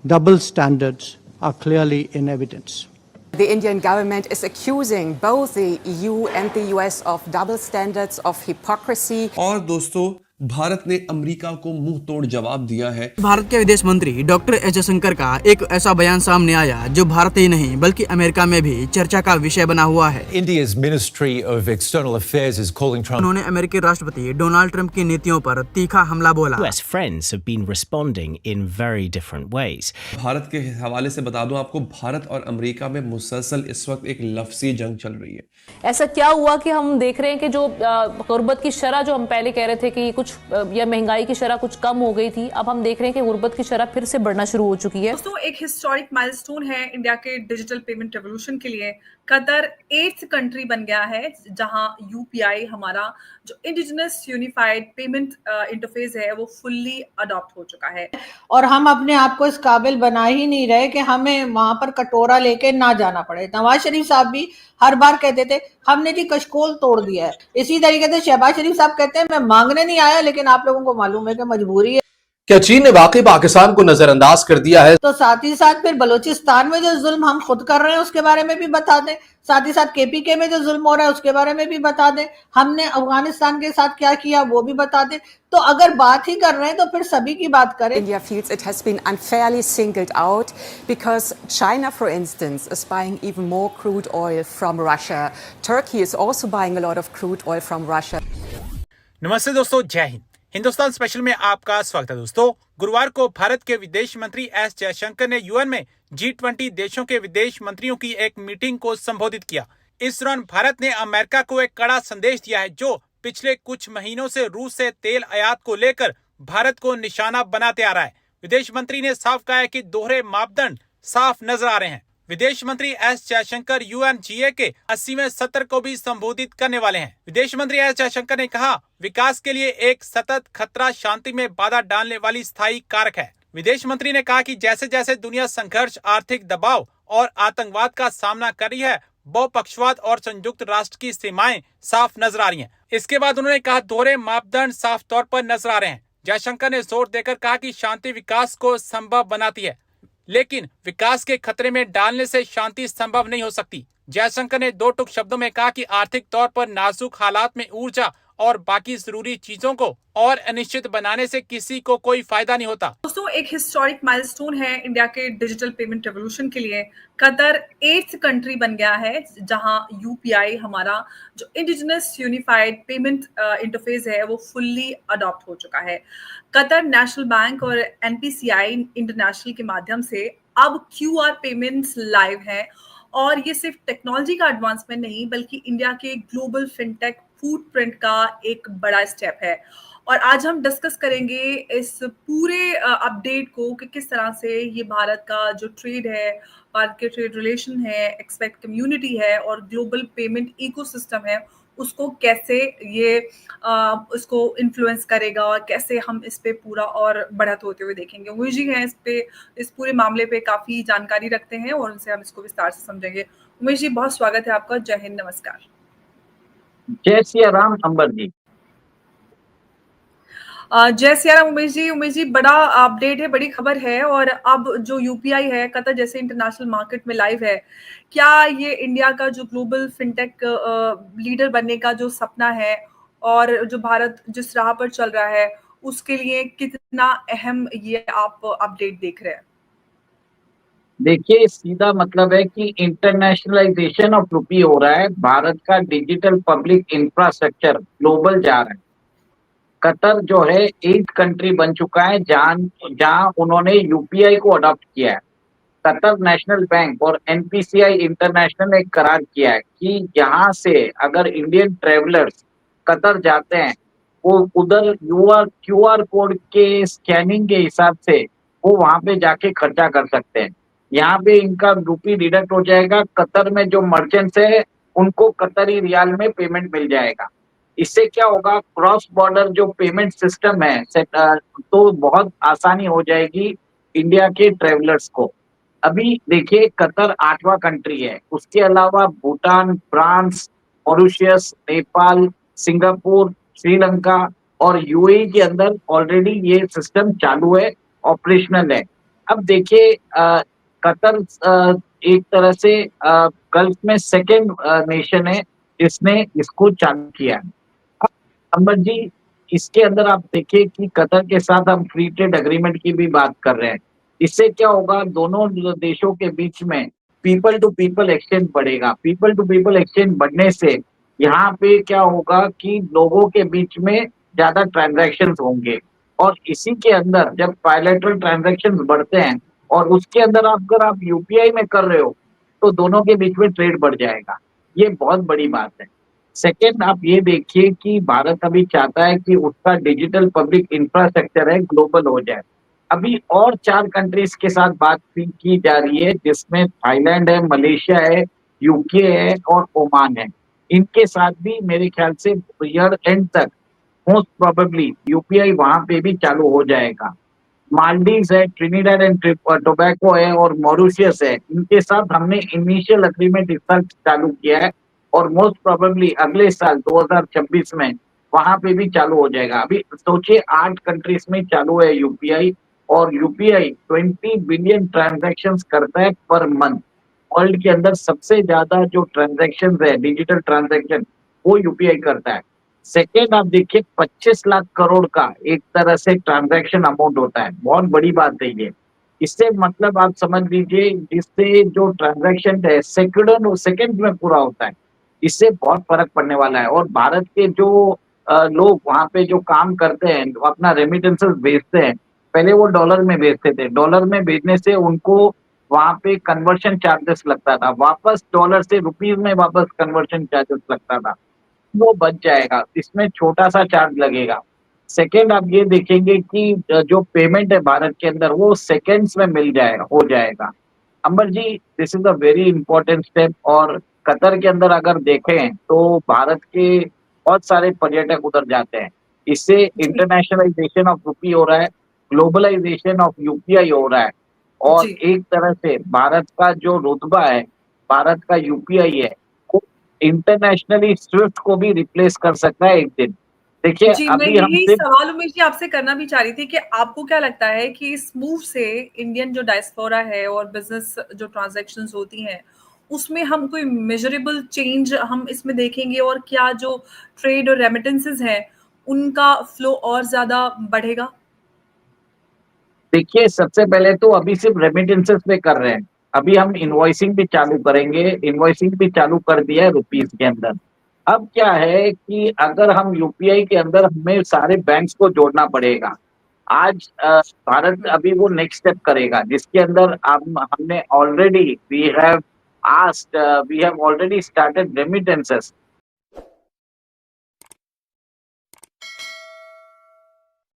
double standards are clearly in evidence. The Indian government is accusing both the EU and the US of double standards, of hypocrisy. और दोस्तों, भारत ने America को मुंह तोड़ जवाब दिया है। भारत के विदेश मंत्री डॉक्टर एस जयशंकर का एक ऐसा बयान सामने आया जो भारत ही नहीं बल्कि अमेरिका में भी चर्चा का विषय बना हुआ है। India's Ministry of External Affairs is calling Trump. उन्होंने अमेरिकी राष्ट्रपति डोनाल्ड ट्रंप की नीतियों पर तीखा हमला बोला। US friends have been responding in very different ways. Bharat के हवाले से बता दूं आपको, भारत और अमेरिका में मुसलसल इस वक्त एक लफ्ज़ी जंग चल रही है। ऐसा क्या हुआ कि हम देख रहे हैं कि जो गुर्बत की शरह, जो हम पहले कह रहे थे कि कुछ या महंगाई की शरह कुछ कम हो गई थी, अब हम देख रहे हैं कि गुर्बत की शरह फिर से बढ़ना शुरू हो चुकी है। दोस्तों, एक हिस्टोरिक माइलस्टोन है इंडिया के डिजिटल पेमेंट रेवोल्यूशन के लिए। कतर 8th कंट्री बन गया है जहां यूपीआई, हमारा जो इंडिजिनस यूनिफाइड पेमेंट इंटरफेस है, वो फुल्ली अडॉप्ट हो चुका है। और हम अपने आप को इस काबिल बना ही नहीं रहे कि हमें वहां पर कटोरा लेके ना जाना पड़े। नवाज शरीफ साहब भी हर बार कहते थे हमने जी कशकोल तोड़ दिया है। इसी तरीके से शहबाज शरीफ साहब कहते हैं मैं मांगने नहीं आया, लेकिन आप लोगों को मालूम है कि मजबूरी है। क्या चीन ने वाकई पाकिस्तान को नजरअंदाज कर दिया है? तो साथ ही साथ फिर बलूचिस्तान में जो जुल्म हम खुद कर रहे हैं उसके बारे में भी बता दें, साथ ही साथ केपीके में जो जुल्म हो रहा है उसके बारे में भी बता दें, हमने अफगानिस्तान के साथ क्या किया वो भी बता दें। तो अगर बात ही कर रहे हैं तो फिर सभी की बात करें। India feels it has been unfairly singled out because China, for instance, is buying even more crude oil from Russia. Turkey is also buying a lot of crude oil from Russia. नमस्ते दोस्तों, जय Hind. Hindustan special में आपका स्वागत है। दोस्तों, गुरुवार को भारत के विदेश मंत्री एस जयशंकर ने यूएन में G20 देशों के विदेश मंत्रियों की एक मीटिंग को संबोधित किया। इस दौरान भारत ने अमेरिका को एक कड़ा संदेश दिया है, जो पिछले कुछ महीनों से रूस से तेल आयात को लेकर भारत को निशाना बनाते आ रहा है। विदेश मंत्री ने साफ कहा है कि दोहरे मापदंड साफ नजर आ रहे हैं। विदेश मंत्री एस जयशंकर यूएनजीए के 80वें सत्र को भी संबोधित करने वाले हैं। विदेश मंत्री एस जयशंकर ने कहा, विकास के लिए एक सतत खतरा शांति में बाधा डालने वाली स्थायी कारक है। विदेश मंत्री ने कहा कि जैसे जैसे दुनिया संघर्ष, आर्थिक दबाव और आतंकवाद का सामना कर रही है, बहुपक्षवाद और संयुक्त राष्ट्र की सीमाएं साफ नजर आ रही हैं। इसके बाद उन्होंने कहा, दोहरे मापदंड साफ तौर पर नजर आ रहे हैं। जयशंकर ने जोर देकर कहा कि शांति विकास को संभव बनाती है, लेकिन विकास के खतरे में डालने से शांति संभव नहीं हो सकती। जयशंकर ने दो टूक शब्दों में कहा कि आर्थिक तौर पर नाजुक हालात में ऊर्जा और बाकी जरूरी चीजों को और अनिश्चित बनाने से किसी को कोई फायदा नहीं होता। दोस्तों, एक हिस्टोरिक माइलस्टोन है इंडिया के डिजिटल पेमेंट रेवोल्यूशन के लिए। कतर 8th कंट्री बन गया है जहां यूपीआई, हमारा जो इंडिजिनस यूनिफाइड पेमेंट इंटरफेस है, वो फुल्ली अडॉप्ट हो चुका है। कतर नेशनल बैंक और एनपीसीआई इंटरनेशनल के माध्यम से अब क्यूआर पेमेंट्स लाइव हैं, और ये सिर्फ टेक्नोलॉजी का एडवांसमेंट नहीं बल्कि इंडिया के ग्लोबल फिनटेक फुटप्रिंट का एक बड़ा स्टेप है। और आज हम डिस्कस करेंगे इस पूरे अपडेट को कि किस तरह से ये भारत का जो ट्रेड है, भारत के ट्रेड रिलेशन है, एक्सपेक्ट कम्युनिटी है और ग्लोबल पेमेंट इकोसिस्टम है, उसको कैसे ये उसको इन्फ्लुएंस करेगा और कैसे हम इस पे पूरा और बढ़त होते हुए देखेंगे। उमेश जी हैं इस पूरे मामले पे काफी जानकारी रखते हैं और उनसे हम इसको विस्तार से समझेंगे। उमेश जी, बहुत स्वागत है आपका। जय हिंद, नमस्कार। जय सिया राम अंबर जी। जय सिया राम उमेश जी, बड़ा अपडेट है, बड़ी खबर है। और अब जो यूपीआई है कतर जैसे इंटरनेशनल मार्केट में लाइव है, क्या ये इंडिया का जो ग्लोबल फिनटेक लीडर बनने का जो सपना है और जो भारत जिस राह पर चल रहा है, उसके लिए कितना अहम ये आप अपडेट देख रहे हैं? देखिए, सीधा मतलब है कि इंटरनेशनलाइजेशन ऑफ रुपी हो रहा है। भारत का डिजिटल पब्लिक इंफ्रास्ट्रक्चर ग्लोबल जा रहा है। कतर जो है 8th कंट्री बन चुका है जहां उन्होंने यूपीआई को अडॉप्ट किया है। कतर नेशनल बैंक और एनपीसीआई इंटरनेशनल ने करार किया है कि यहाँ से अगर इंडियन ट्रेवलर्स कतर जाते हैं, वो उधर क्यूआर कोड के स्कैनिंग के हिसाब से वो वहां पे जाके खर्चा कर सकते हैं। यहाँ पे इनका रुपी डिडक्ट हो जाएगा। कतर में जो मर्चेंट्स है उनको कतरी रियाल में पेमेंट मिल जाएगा। इससे क्या होगा, क्रॉस बॉर्डर जो पेमेंट सिस्टम है तो बहुत आसानी हो जाएगी इंडिया के ट्रेवलर्स को। अभी देखिए, कतर 8वां कंट्री है। उसके अलावा Bhutan, France, Mauritius, Nepal, Singapore, Sri Lanka और यूएई के अंदर ऑलरेडी ये सिस्टम चालू है, ऑपरेशनल है। अब देखिए कतर एक तरह से गल्फ में सेकेंड नेशन है जिसने इसको चालू किया है। अब अमर जी, इसके अंदर आप देखिए कि कतर के साथ हम फ्री ट्रेड एग्रीमेंट की भी बात कर रहे हैं। इससे क्या होगा, दोनों देशों के बीच में पीपल टू पीपल एक्सचेंज बढ़ेगा। पीपल टू पीपल एक्सचेंज बढ़ने से यहाँ पे क्या होगा कि लोगों के बीच में ज्यादा ट्रांजैक्शंस होंगे और इसी के अंदर जब बायलैटरल ट्रांजैक्शंस बढ़ते हैं और उसके अंदर अगर आप यूपीआई में कर रहे हो तो दोनों के बीच में ट्रेड बढ़ जाएगा। ये बहुत बड़ी बात है। सेकेंड, आप ये देखिए कि भारत अभी चाहता है कि उसका डिजिटल पब्लिक इंफ्रास्ट्रक्चर है ग्लोबल हो जाए। अभी और 4 कंट्रीज के साथ बात की जा रही है जिसमें थाईलैंड है, मलेशिया है, यूके है और ओमान है। इनके साथ भी मेरे ख्याल से ईयर एंड तक मोस्ट प्रोबेबली यूपीआई वहां पे भी चालू हो जाएगा। मालदीव्स है, ट्रिनिडाड एंड टोबैको है और मॉरिशियस है। इनके साथ हमने इनिशियल एग्रीमेंट इस साल चालू किया है और मोस्ट प्रोबेबली अगले साल 2026 में वहां पे भी चालू हो जाएगा। अभी सोचिए 8 कंट्रीज में चालू है यूपीआई और यूपीआई 20 बिलियन ट्रांजैक्शंस करता है पर मंथ। वर्ल्ड के अंदर सबसे ज्यादा जो ट्रांजैक्शंस है डिजिटल ट्रांजैक्शन वो यूपीआई करता है। सेकेंड, आप देखिए 25 लाख करोड़ का एक तरह से ट्रांजैक्शन अमाउंट होता है। बहुत बड़ी बात है ये। इससे मतलब आप समझ लीजिए जिससे जो ट्रांजैक्शन है सेकंड में पूरा होता है। इससे बहुत फर्क पड़ने वाला है और भारत के जो लोग वहां पे जो काम करते हैं अपना रेमिटेंसेस भेजते हैं, पहले वो डॉलर में भेजते थे। डॉलर में भेजने से उनको वहां पे कन्वर्शन चार्जेस लगता था, वापस डॉलर से रुपीज में वापस कन्वर्शन चार्जेस लगता था, वो बच जाएगा। इसमें छोटा सा चार्ज लगेगा। सेकेंड, आप ये देखेंगे कि जो पेमेंट है भारत के अंदर वो सेकेंड्स में मिल जाएगा, हो जाएगा। Ambar ji, this is a very important step और कतर के अंदर अगर देखें तो भारत के बहुत सारे पर्यटक उधर जाते हैं। इससे इंटरनेशनलाइजेशन ऑफ रुपी हो रहा है, ग्लोबलाइजेशन ऑफ यूपीआई हो रहा है और जी। एक तरह से भारत का जो रुतबा है, भारत का यूपीआई है, वो इंटरनेशनली स्विफ्ट को भी रिप्लेस कर सकता है एक दिन। देखिए जी, मैं अभी हम यही सिर्फ सवाल उमेश जी आपसे करना भी चाह रही थी कि आपको क्या लगता है कि इस मूव से इंडियन जो डायस्पोरा है और बिज़नेस जो ट्रांज़ैक्शंस होती हैं, उसमें हम कोई मेज़रेबल चेंज हम इसमें देखेंगे और क्या जो ट्रेड और रेमिटेंसेस हैं, उनका फ्लो और ज़्यादा बढ़ेगा? देखिए सबसे पहले तो अभी सिर्फ रेमिटेंसेस पे कर रहे हैं। अभी हम इनवॉइसिंग भी चालू करेंगे, इनवॉइसिंग भी चालू कर दिया है रुपीस के अंदर। अब क्या है कि अगर हम यूपीआई के अंदर हमें सारे बैंक्स को जोड़ना पड़ेगा। आज भारत अभी वो नेक्स्ट स्टेप करेगा जिसके अंदर हमने already we have already started remittances